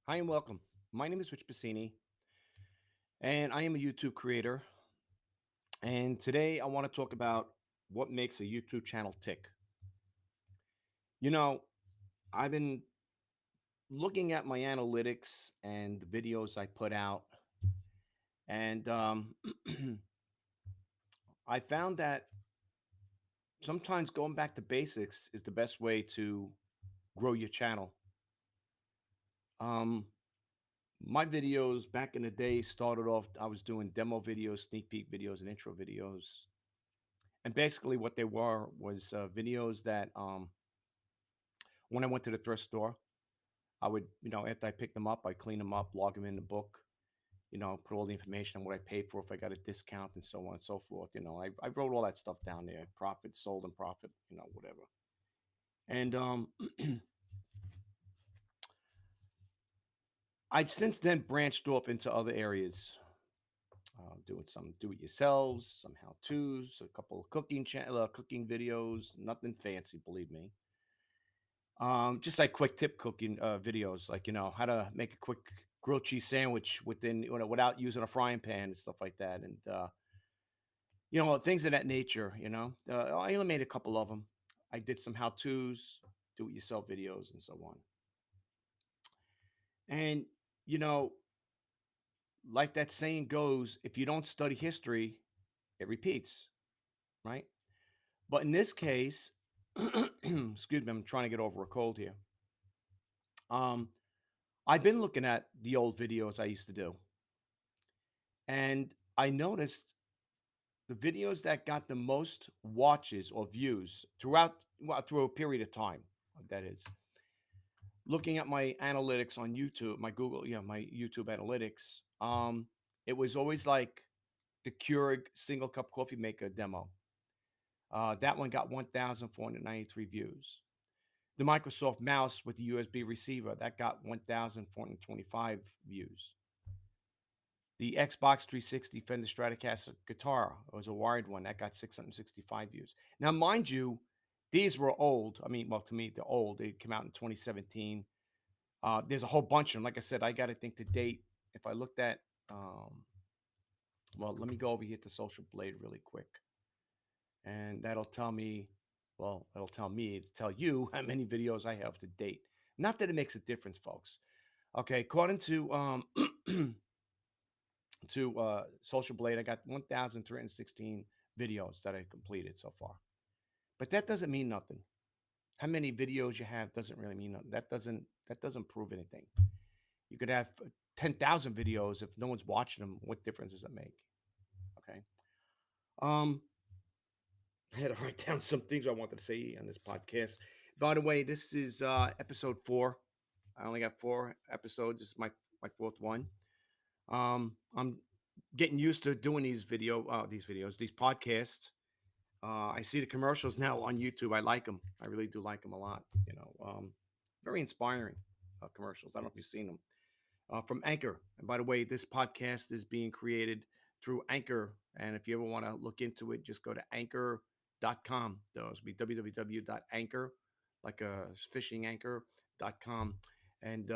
Hi and welcome. My name is Rich Bassini, and I am a YouTube creator. And today I want to talk about what makes a YouTube channel tick. You know, I've been looking at my analytics and the videos I put out, and I found that sometimes going back to basics is the best way to grow your channel. Um, my videos back in the day started off, I was doing demo videos, sneak peek videos, and intro videos. And basically, what they were was videos that when I went to the thrift store, I would, after I picked them up, I clean them up, log them in the book, put all the information on what I paid for, if I got a discount, and so on and so forth. I wrote all that stuff down there, profit, sold and profit, whatever. And I've since then branched off into other areas, doing some do-it-yourselves, some how-tos, a couple of cooking videos, nothing fancy, believe me. Just like quick tip cooking videos, like how to make a quick grilled cheese sandwich without using a frying pan and stuff like that, and things of that nature. I only made a couple of them. I did some how tos, do it yourself videos, and so on. And you know, like that saying goes, if you don't study history, it repeats, right? But in this case, excuse me, I'm trying to get over a cold here. Um, I've been looking at the old videos I used to do, and I noticed the videos that got the most watches or views through a period of time. That is, looking at my analytics on YouTube, my YouTube analytics. It was always like the Keurig single cup coffee maker demo. That one got 1,493 views. The Microsoft mouse with the USB receiver that got 1,425 views. The Xbox 360 Fender Stratocaster guitar, it was a wired one, that got 665 views. Now, mind you, these were old. I mean, well, to me, they're old. They came out in 2017. There's a whole bunch of them. Like I said, I got to think the date. If I looked at, well, let me go over here to Social Blade really quick, and that'll tell me, well, it'll tell you how many videos I have to date. Not that it makes a difference, folks. Okay, according to Social Blade, I got 1,316 videos that I completed so far. But that doesn't mean nothing. How many videos you have doesn't really mean nothing. That doesn't prove anything. You could have 10,000 videos if no one's watching them. What difference does it make? Okay. Um, I had to write down some things I wanted to say on this podcast. By the way, this is episode 4. I only got 4 episodes. This is my fourth one. I'm getting used to doing these podcasts. I see the commercials now on YouTube. I like them. I really do like them a lot. Very inspiring commercials. I don't know if you've seen them from Anchor. And by the way, this podcast is being created through Anchor. And if you ever want to look into it, just go to anchor.com. Those be www.anchor, like a fishing anchor.com. And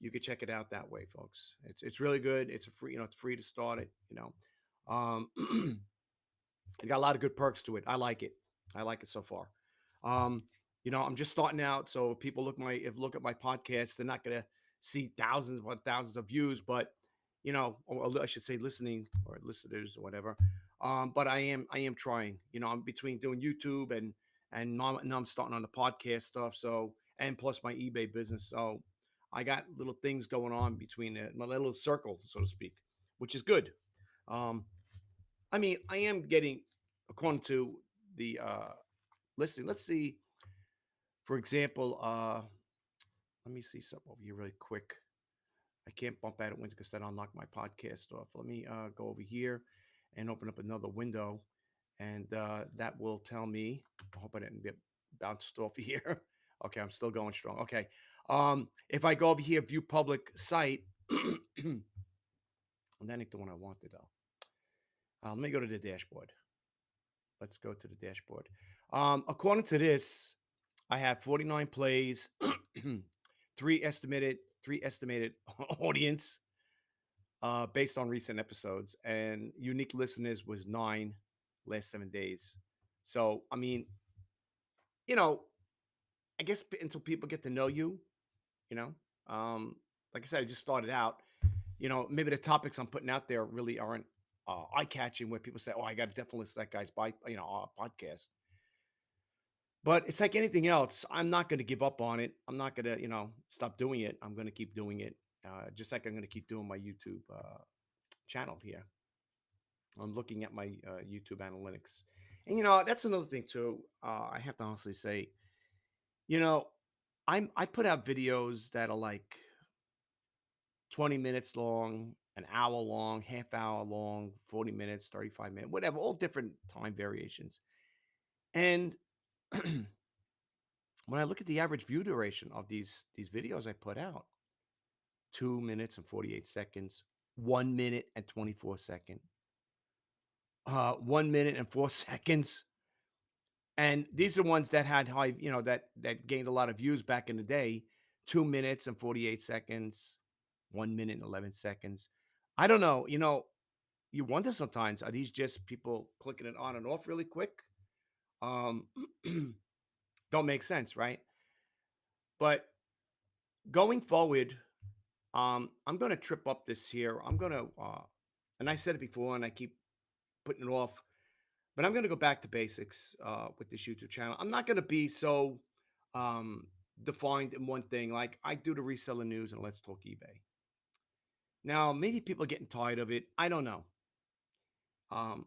you can check it out that way, folks. It's really good. It's a free, it's free to start it. Um, It got a lot of good perks to it. I like it. I like it so far. Um, I'm just starting out, so people look at my podcast, they're not gonna see thousands upon thousands of views, but or I should say listening or listeners or whatever. But I am trying. I'm between doing YouTube and now I'm starting on the podcast stuff. So and plus my eBay business. So I got little things going on between my little circle, so to speak, which is good. Um, I mean, I am getting, according to the listing. Let's see, for example, let me see something over here really quick. I can't bump out a window because then I'll knock my podcast off. Let me go over here and open up another window, and that will tell me. I hope I didn't get bounced off here. Okay, I'm still going strong. Okay, if I go over here, view public site, and that ain't the one I wanted though. Let me go to the dashboard. Let's go to the dashboard. According to this, I have 49 plays, three estimated three estimated audience based on recent episodes, and unique listeners was nine last 7 days. So, I mean, you know, I guess until people get to know you, you know, um, like I said, I just started out. Maybe the topics I'm putting out there really aren't eye catching, where people say, "Oh, I got to definitely listen to that guy's podcast." But it's like anything else. I'm not going to give up on it. I'm not going to, stop doing it. I'm going to keep doing it. Just like I'm going to keep doing my YouTube channel here. I'm looking at my YouTube analytics, and that's another thing too. I have to honestly say, you know, I put out videos that are like 20 minutes long, an hour long, half hour long, 40 minutes, 35 minutes, whatever, all different time variations. And when I look at the average view duration of these videos I put out, 2 minutes and 48 seconds, 1 minute and 24 second, 1 minute and 4 seconds. And these are ones that had high, that gained a lot of views back in the day. 2 minutes and 48 seconds, 1 minute and 11 seconds. I don't know. You wonder sometimes, are these just people clicking it on and off really quick? Um, don't make sense, right? But going forward, I'm going to trip up this here. I'm going to, and I said it before, and I keep putting it off, but I'm going to go back to basics with this YouTube channel. I'm not going to be so um, defined in one thing. Like I do the reseller news and Let's Talk eBay. Now, maybe people are getting tired of it. I don't know. Um,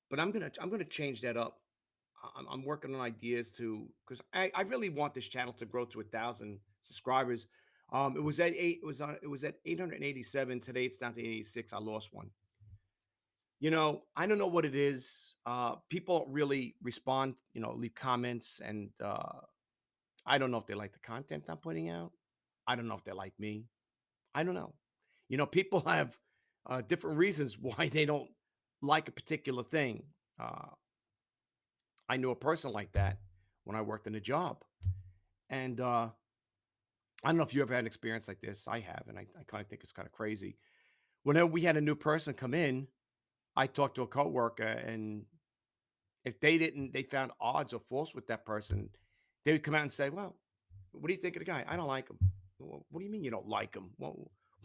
but I'm gonna change that up. I'm working on ideas to because I really want this channel to grow to 1,000 subscribers. It was at 887. Today it's down to 86. I lost one. I don't know what it is. People really respond. Leave comments, and I don't know if they like the content I'm putting out. I don't know if they like me. I don't know. People have different reasons why they don't like a particular thing. Uh, I knew a person like that when I worked in a job. And I don't know if you ever had an experience like this. I have, and I kind of think it's kind of crazy. Whenever we had a new person come in, I talked to a coworker, and if they found odds or faults with that person, they would come out and say, "Well, what do you think of the guy? I don't like him." "Well, what do you mean you don't like him?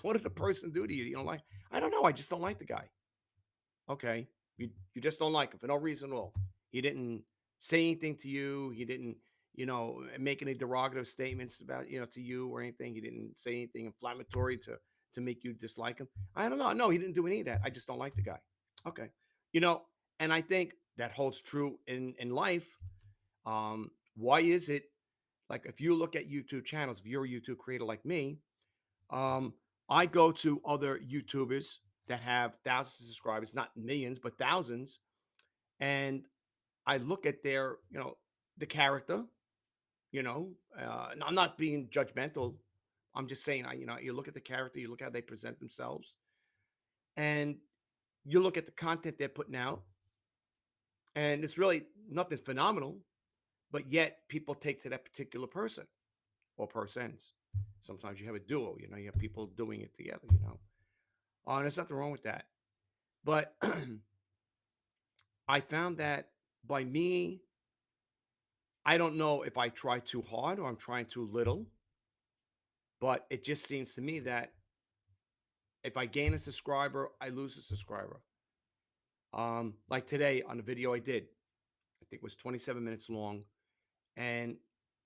What did the person do to you? You don't like? I don't know. I just don't like the guy. Okay. You just don't like him for no reason at all. He didn't say anything to you. He didn't, make any derogative statements about, to you or anything. He didn't say anything inflammatory to make you dislike him. I don't know. No, he didn't do any of that. I just don't like the guy. Okay. You know, and I think that holds true in life. Why is it like if you look at YouTube channels, if you're a YouTube creator like me, um, I go to other YouTubers that have thousands of subscribers, not millions, but thousands, and I look at their, the character. And I'm not being judgmental. I'm just saying, you look at the character, you look how they present themselves, and you look at the content they're putting out, and it's really nothing phenomenal, but yet people take to that particular person or persons. Sometimes you have a duo, you have people doing it together. There's nothing wrong with that. But I found that by me, I don't know if I try too hard or I'm trying too little, but it just seems to me that if I gain a subscriber, I lose a subscriber. Like today on the video I did, I think it was 27 minutes long, and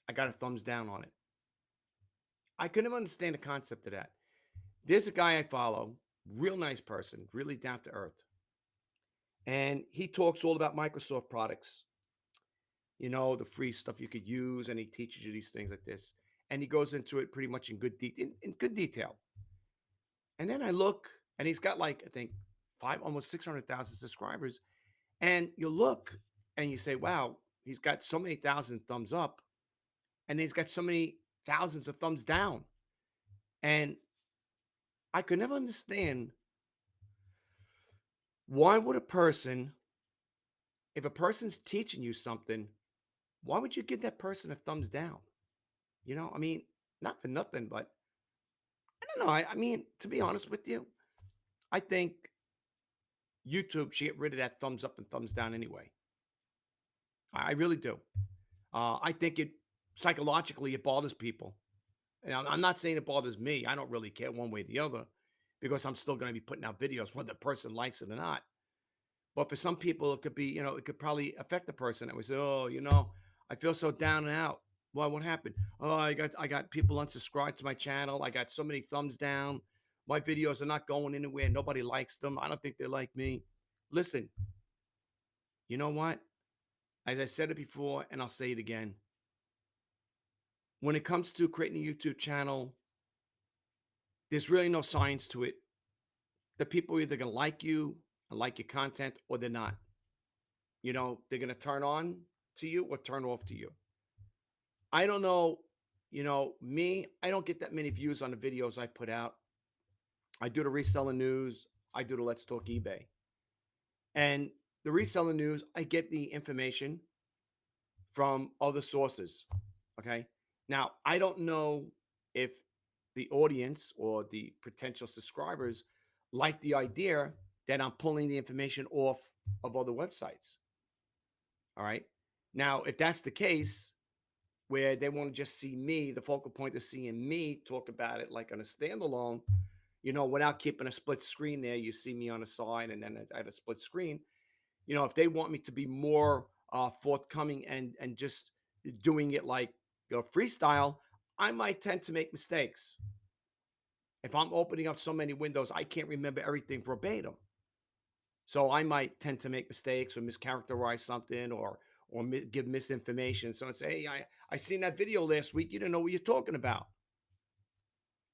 I got a thumbs down on it. I couldn't understand the concept of that. There's a guy I follow, real nice person, really down to earth, and he talks all about Microsoft products, the free stuff you could use, and he teaches you these things like this. And he goes into it pretty much in good detail. And then I look, and he's got like I think almost 600,000 subscribers. And you look, and you say, "Wow, he's got so many thousand thumbs up, and he's got so many thousands of thumbs down." And I could never understand why would a person, if a person's teaching you something, why would you give that person a thumbs down? I mean, not for nothing, but I don't know. I mean, to be honest with you, I think YouTube should get rid of that thumbs up and thumbs down anyway. I really do. I think it psychologically it bothers people. And I'm not saying it bothers me. I don't really care one way or the other because I'm still going to be putting out videos whether the person likes it or not. But for some people, it could be, it could probably affect the person that was, oh, I feel so down and out. Well, what happened? Oh, I got people unsubscribed to my channel. I got so many thumbs down. My videos are not going anywhere. Nobody likes them. I don't think they like me. Listen, you know what? As I said it before, and I'll say it again. When it comes to creating a YouTube channel, there's really no science to it. The people are either going to like you and like your content or they're not. They're going to turn on to you or turn off to you. I don't know. Me, I don't get that many views on the videos I put out. I do the reselling news. I do the Let's Talk eBay. And the reselling news, I get the information from other sources. Okay. Now, I don't know if the audience or the potential subscribers like the idea that I'm pulling the information off of other websites. All right. Now, if that's the case, where they want to just see me, the focal point is seeing me talk about it like on a standalone, without keeping a split screen there. You see me on the side and then at a split screen. If they want me to be more forthcoming and just doing it like freestyle, I might tend to make mistakes. If I'm opening up so many windows, I can't remember everything verbatim. So I might tend to make mistakes or mischaracterize something or give misinformation. So I say, hey, I seen that video last week. You didn't know what you're talking about.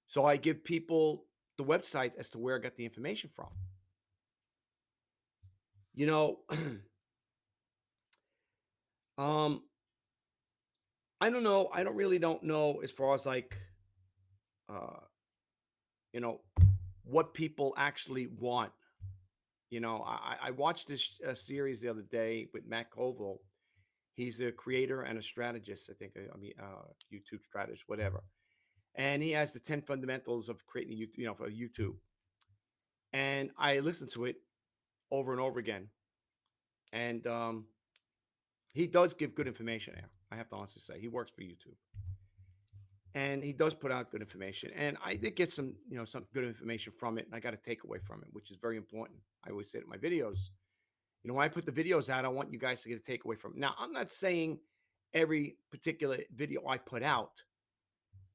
So I give people the website as to where I got the information from. You know, um, I don't know. I don't know as far as like, uh, you know, what people actually want. I watched this series the other day with Matt Colville. He's a creator and a strategist, I think. YouTube strategist, whatever. And he has the 10 fundamentals of creating a YouTube, for YouTube. And I listened to it over and over again. And he does give good information there. I have to honestly say, he works for YouTube, and he does put out good information. And I did get some good information from it, and I got a takeaway from it, which is very important. I always say it in my videos. When I put the videos out, I want you guys to get a takeaway from it. Now, I'm not saying every particular video I put out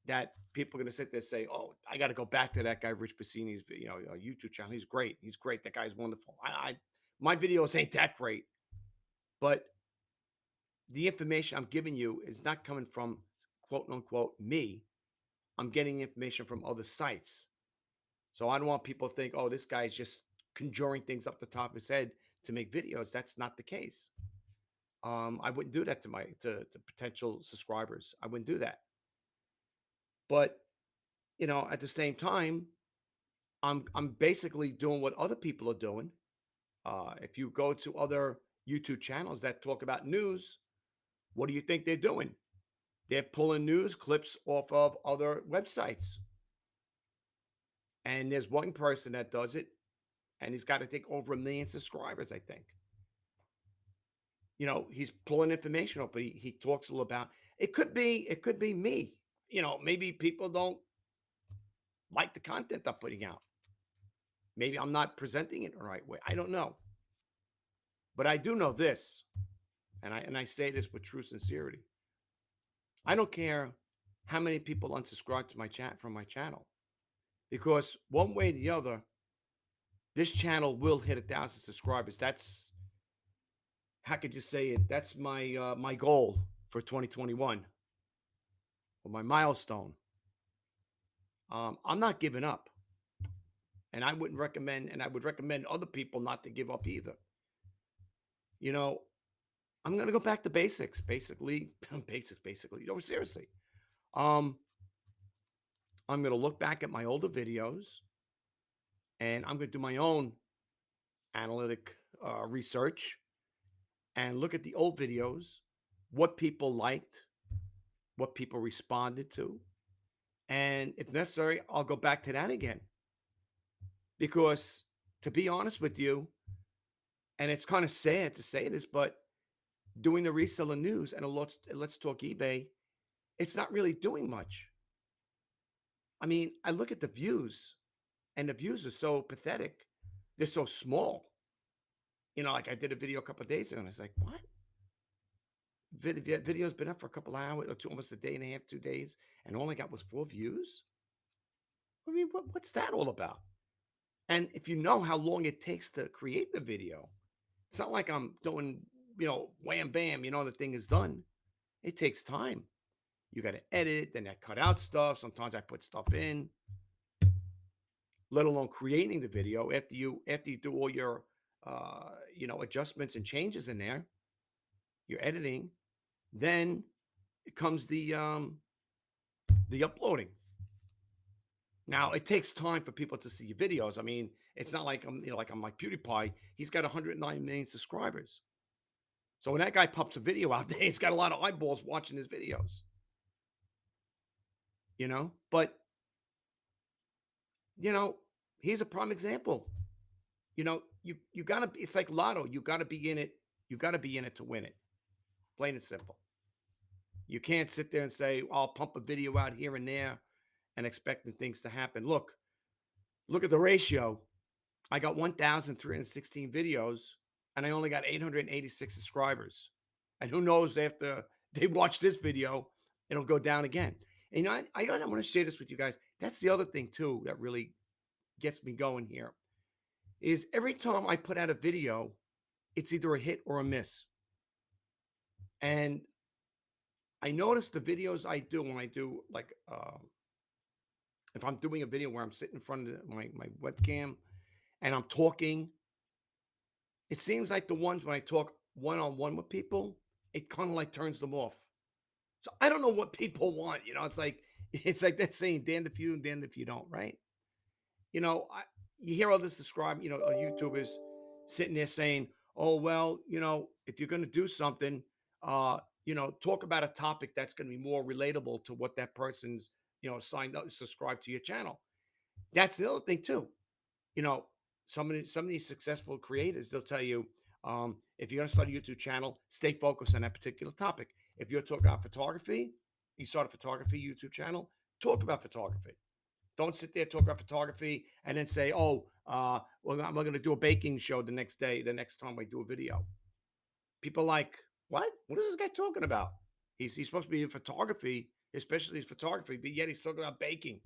that people are going to sit there and say, "Oh, I got to go back to that guy Rich Bassini's, YouTube channel. He's great. He's great. That guy's wonderful." My videos ain't that great, but the information I'm giving you is not coming from quote unquote me. I'm getting information from other sites. So I don't want people to think, "Oh, this guy's just conjuring things up the top of his head to make videos." That's not the case. I wouldn't do that to potential subscribers. I wouldn't do that. But at the same time, I'm basically doing what other people are doing. If you go to other YouTube channels that talk about news, what do you think they're doing? They're pulling news clips off of other websites. And there's one person that does it, and he's got to take over 1 million subscribers, I think. He's pulling information up, but he talks a little about it could be me. Maybe people don't like the content I'm putting out. Maybe I'm not presenting it the right way. I don't know. But I do know this, and I say this with true sincerity. I don't care how many people unsubscribe to my chat from my channel, because one way or the other, this channel will hit 1,000 subscribers. That's, how could you say it? That's my goal for 2021, or my milestone. I'm not giving up, and I wouldn't recommend, and I would recommend other people not to give up either. You know, I'm gonna go back to basics, basically, basically. Seriously. Um, I'm gonna look back at my older videos, and I'm gonna do my own analytic research and look at the old videos, what people liked, what people responded to, and And if necessary, I'll go back to that again. Because to be honest with you, and it's kind of sad to say this, but doing the reseller news and a let's talk eBay, it's not really doing much. I mean, I look at the views, and the views are so pathetic. They're so small. Like I did a video a couple of days ago, and it's like, what? Video's been up for a couple hours or two, almost a day and a half, 2 days, and all I got was 4 views. I mean, what's that all about? And if you know how long it takes to create the video, it's not like I'm doing, wham bam, the thing is done. It takes time. You got to edit, then I cut out stuff. Sometimes I put stuff in, let alone creating the video. After you do all your adjustments and changes in there, your editing, then it comes the uploading. Now it takes time for people to see your videos. I mean, it's not like I'm like PewDiePie. He's got 109 million subscribers. So when that guy pops a video out there, he's got a lot of eyeballs watching his videos. But here's a prime example. You gotta. It's like lotto. You gotta be in it. You gotta be in it to win it. Plain and simple. You can't sit there and say, "I'll pump a video out here and there," and expecting things to happen. Look at the ratio. I got 1,316 videos, and I only got 886 subscribers. And who knows, after they watch this video, it'll go down again. And I want to share this with you guys. That's the other thing too that really gets me going here. Is every time I put out a video, it's either a hit or a miss. And I notice the videos I do when I do like if I'm doing a video where I'm sitting in front of my webcam and I'm talking, it seems like the ones when I talk one on one with people, it kind of like turns them off. So I don't know what people want. It's like that saying, "Damned if you and damned if you don't." Right? You know, I, you hear all this described. YouTubers sitting there saying, "Oh well, if you're going to do something, talk about a topic that's going to be more relatable to what that person's signed up, subscribed to your channel." That's the other thing too. You know, some of these successful creators, they'll tell you, if you're going to start a YouTube channel, stay focused on that particular topic. If you're talking about photography, you start a photography YouTube channel, talk about photography. Don't sit there talk about photography and then say, "Oh, well, I'm going to do a baking show the next day, the next time I do a video." People are like, what? What is this guy talking about? He's supposed to be in photography, especially his photography, but yet he's talking about baking.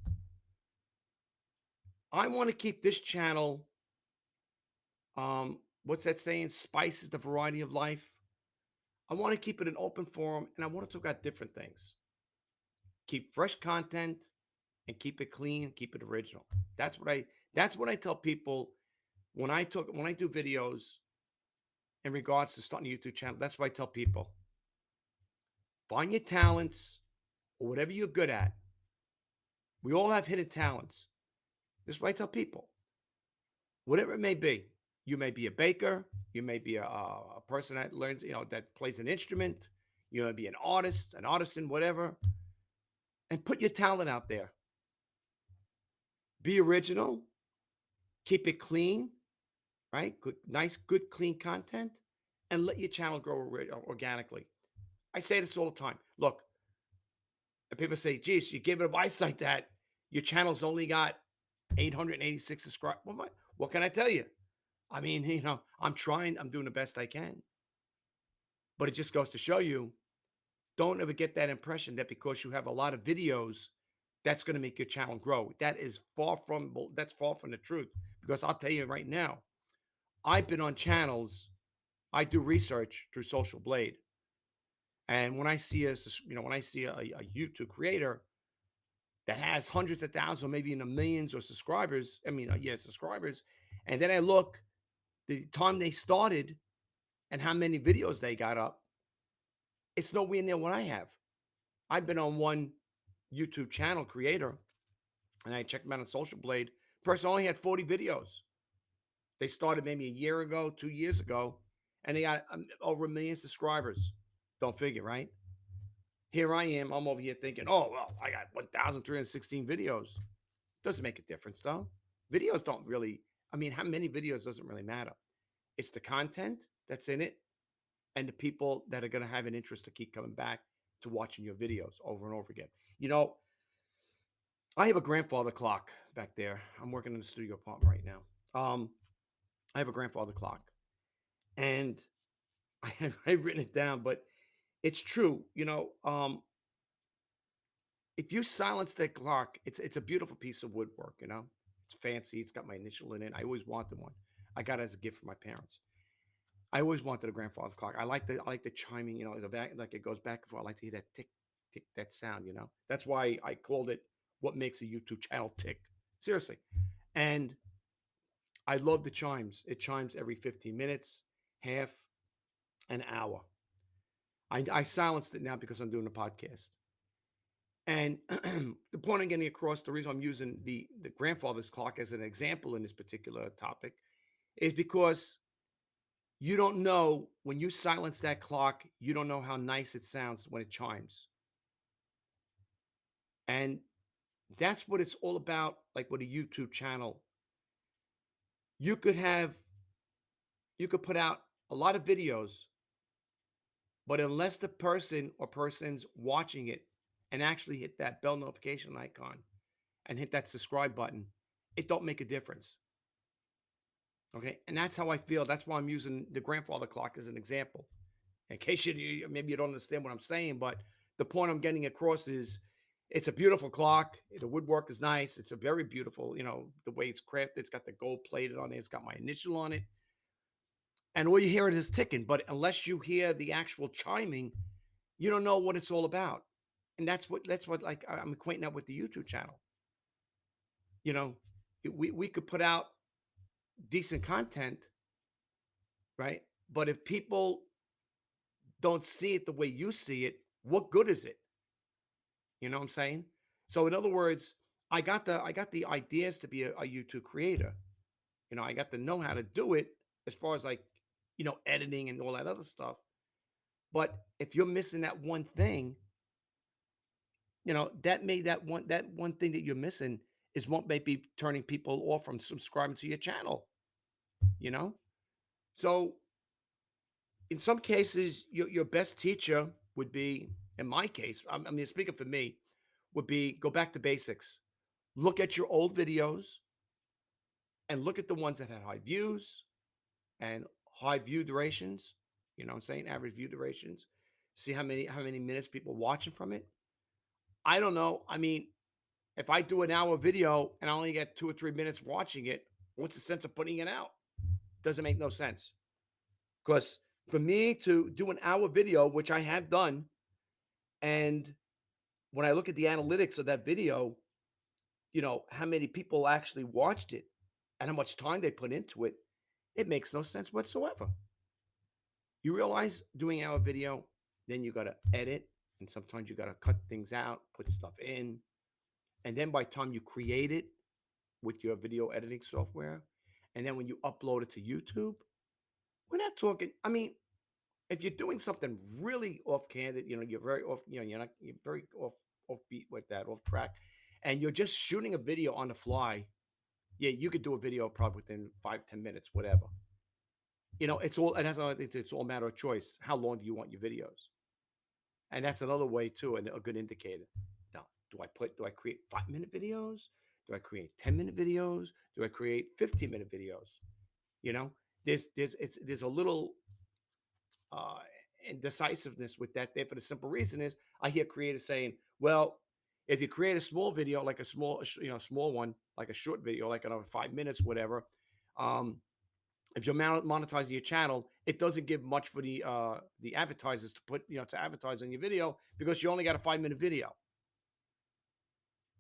I want to keep this channel. What's that saying? Spice is the variety of life. I want to keep it an open forum, and I want to talk about different things. Keep fresh content and keep it clean, keep it original. That's what I tell people when I do videos in regards to starting a YouTube channel. That's what I tell people. Find your talents or whatever you're good at. We all have hidden talents. This is what I tell people. Whatever it may be. You may be a baker. You may be a person that learns, that plays an instrument. You may be an artist, an artisan, whatever. And put your talent out there. Be original. Keep it clean, right? Good, nice, good, clean content. And let your channel grow organically. I say this all the time. Look, and people say, geez, you give advice like that. Your channel's only got 886 subscribers. What can I tell you? I mean, I'm trying. I'm doing the best I can. But it just goes to show you, don't ever get that impression that because you have a lot of videos, that's going to make your channel grow. That's far from the truth. Because I'll tell you right now, I've been on channels. I do research through Social Blade. And when I see a YouTube creator that has hundreds of thousands, or maybe in the millions of subscribers, subscribers, and then I look the time they started and how many videos they got up, it's nowhere near what I have. I've been on one YouTube channel creator, and I checked them out on Social Blade. Person only had 40 videos. They started maybe a year ago, 2 years ago, and they got over 1 million subscribers. Don't figure, right? Here I am. I'm over here thinking, oh, well, I got 1,316 videos. Doesn't make a difference, though. Videos don't really, I mean, how many videos doesn't really matter. It's the content that's in it and the people that are going to have an interest to keep coming back to watching your videos over and over again. You know, I have a grandfather clock back there. I'm working in the studio apartment right now. I have a grandfather clock, and I've written it down, but it's true. If you silence that clock, it's a beautiful piece of woodwork. It's fancy. It's got my initial in it. I always wanted one. I got it as a gift from my parents. I always wanted a grandfather clock. I like the chiming. The back, like it goes back and forth. I like to hear that tick tick, that sound. That's why I called it what makes a YouTube channel tick. Seriously, and I love the chimes. It chimes every 15 minutes, half an hour. I silenced it now because I'm doing a podcast. And the point I'm getting across, the reason I'm using the grandfather's clock as an example in this particular topic is because you don't know when you silence that clock, you don't know how nice it sounds when it chimes. And that's what it's all about, like with a YouTube channel. You could have, you could put out a lot of videos, but unless the person or persons watching it and actually hit that bell notification icon and hit that subscribe button, it don't make a difference. Okay. And that's how I feel. That's why I'm using the grandfather clock as an example. In case maybe you don't understand what I'm saying, but the point I'm getting across is it's a beautiful clock. The woodwork is nice. It's a very beautiful, the way it's crafted. It's got the gold plated on it. It's got my initial on it. And all you hear it is ticking. But unless you hear the actual chiming, you don't know what it's all about. And that's what like I'm equating that with the YouTube channel. You know, we could put out decent content, right? But if people don't see it the way you see it, what good is it? You know what I'm saying? So in other words, I got the ideas to be a YouTube creator. I got to know how to do it as far as like, editing and all that other stuff. But if you're missing that one thing, that one thing that you're missing is what may be turning people off from subscribing to your channel, you know? So in some cases, your best teacher would be, in my case, I mean, speaking for me, would be go back to basics. Look at your old videos and look at the ones that had high views and high view durations. You know what I'm saying? Average view durations. See how many minutes people watching from it. I don't know. I mean, if I do an hour video and I only get 2 or 3 minutes watching it, what's the sense of putting it out? Doesn't make no sense. Because for me to do an hour video, which I have done, and when I look at the analytics of that video, how many people actually watched it and how much time they put into it, it makes no sense whatsoever. You realize doing our video, then you got to edit, and sometimes you got to cut things out, put stuff in. And then by the time you create it with your video editing software, and then when you upload it to YouTube, we're not talking, I mean, if you're doing something really off candid, you're very off, you're very offbeat with that, off track, and you're just shooting a video on the fly, yeah, you could do a video probably within 5, 10 minutes, whatever. It's all, and that's another thing. It's all a matter of choice. How long do you want your videos? And that's another way too, and a good indicator. Now, do I create 5 minute videos? Do I create 10 minute videos? Do I create 15 minute videos? You know, there's a little uh indecisiveness with that there for the simple reason is I hear creators saying, well, if you create a small video, like a small one, like a short video, like another 5 minutes, whatever, um, if you're monetizing your channel, it doesn't give much for the advertisers to put, to advertise on your video because you only got a 5 minute video,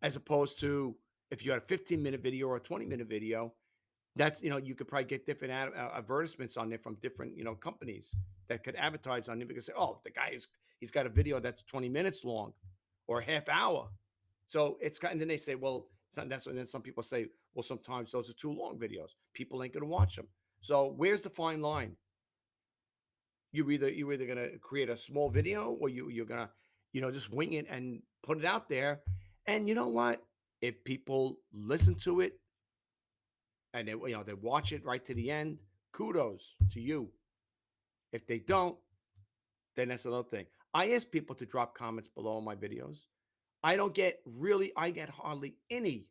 as opposed to if you had a 15 minute video or a 20 minute video. That's you could probably get different advertisements on there from different companies that could advertise on it because oh, the guy he's got a video that's 20 minutes long or a half hour. So it's got, and then they say, well, that's, and then some people say, well, sometimes those are too long videos. People ain't going to watch them. So where's the fine line? You're either going to create a small video or you're going to just wing it and put it out there. And you know what? If people listen to it and they watch it right to the end, kudos to you. If they don't, then that's another thing. I ask people to drop comments below my videos. I get hardly any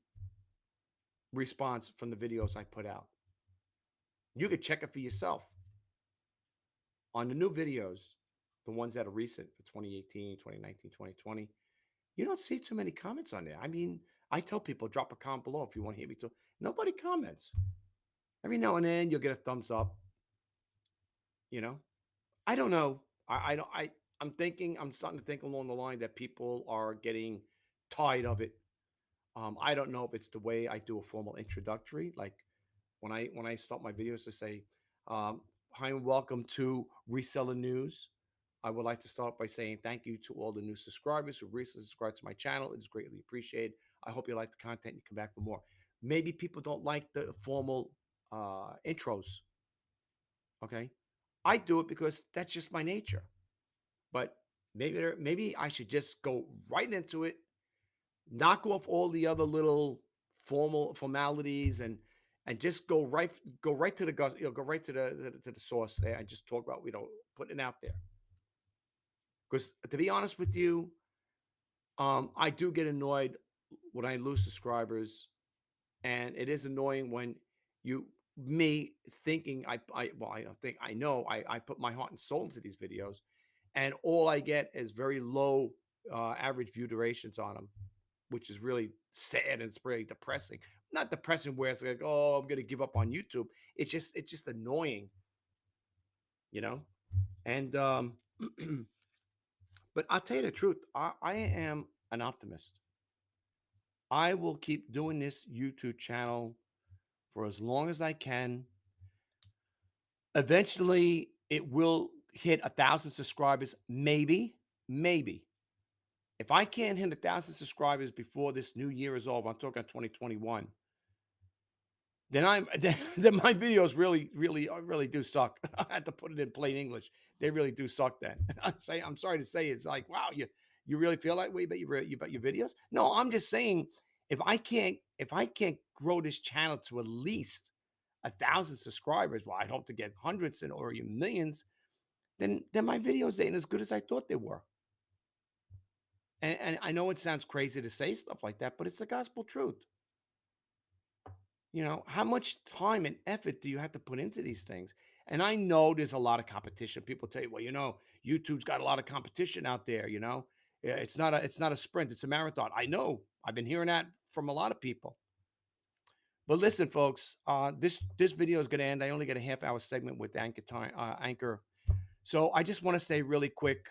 response from the videos I put out. You could check it for yourself on the new videos, the ones that are recent for 2018, 2019, 2020. You don't see too many comments on there. I mean, I tell people drop a comment below if you want to hear me talk. Nobody comments. Every now and then you'll get a thumbs up, you know. I don't know. I don't I'm starting to think along the line that people are getting tired of it. I don't know if it's the way I do a formal introductory, like when I start my videos to say, "Hi and welcome to Reseller News." I would like to start by saying thank you to all the new subscribers who recently subscribed to my channel. It is greatly appreciated. I hope you like the content. You come back for more. Maybe people don't like the formal intros. Okay, I do it because that's just my nature. But maybe I should just go right into it, knock off all the other little formalities, and just go right to the go right to the source there and just talk about putting it out there. Because to be honest with you, I do get annoyed when I lose subscribers, and it is annoying when you me thinking I don't think I know I put my heart and soul into these videos, and all I get is very low average view durations on them, which is really sad and it's really depressing. Not depressing where it's like, oh, I'm gonna give up on YouTube. It's just annoying, you know. And but I'll tell you the truth. I am an optimist. I will keep doing this YouTube channel for as long as I can. Eventually, it will hit 1,000 subscribers, maybe. If I can't hit 1,000 subscribers before this new year is over, I'm talking 2021. Then my videos really do suck. I had to put it in plain English. They really do suck. Then I'm sorry to say, it's like, wow, you really feel that way about your videos? No, I'm just saying, if I can't grow this channel to at least 1,000 subscribers, well, I'd hope to get hundreds and or even millions. Then my videos ain't as good as I thought they were. And I know it sounds crazy to say stuff like that, but it's the gospel truth. How much time and effort do you have to put into these things? And I know there's a lot of competition. People tell you, well, YouTube's got a lot of competition out there. Yeah, it's not a sprint, it's a marathon. I know. I've been hearing that from a lot of people. But listen, folks, this video is going to end. I only get a half hour segment with Anchor time, Anchor. So I just want to say really quick,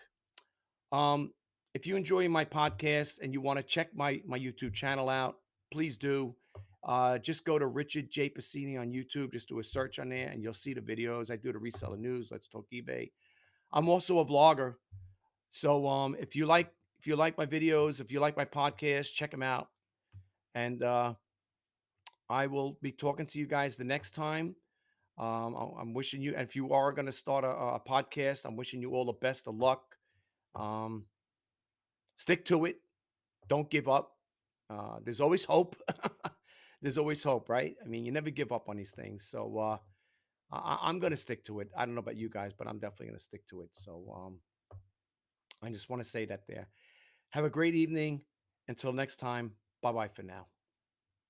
um, if you enjoy my podcast and you want to check my YouTube channel out, please do. Just go to Richard J. Pacini on YouTube. Just do a search on there, and you'll see the videos. I do the reseller news. Let's talk eBay. I'm also a vlogger, so if you like my videos, if you like my podcast, check them out. And I will be talking to you guys the next time. I'm wishing you, and if you are going to start a podcast, I'm wishing you all the best of luck. Um, Stick to it. Don't give up. There's always hope. There's always hope, right? I mean, you never give up on these things. So I'm going to stick to it. I don't know about you guys, but I'm definitely going to stick to it. So I just want to say that there. Have a great evening. Until next time, bye bye for now.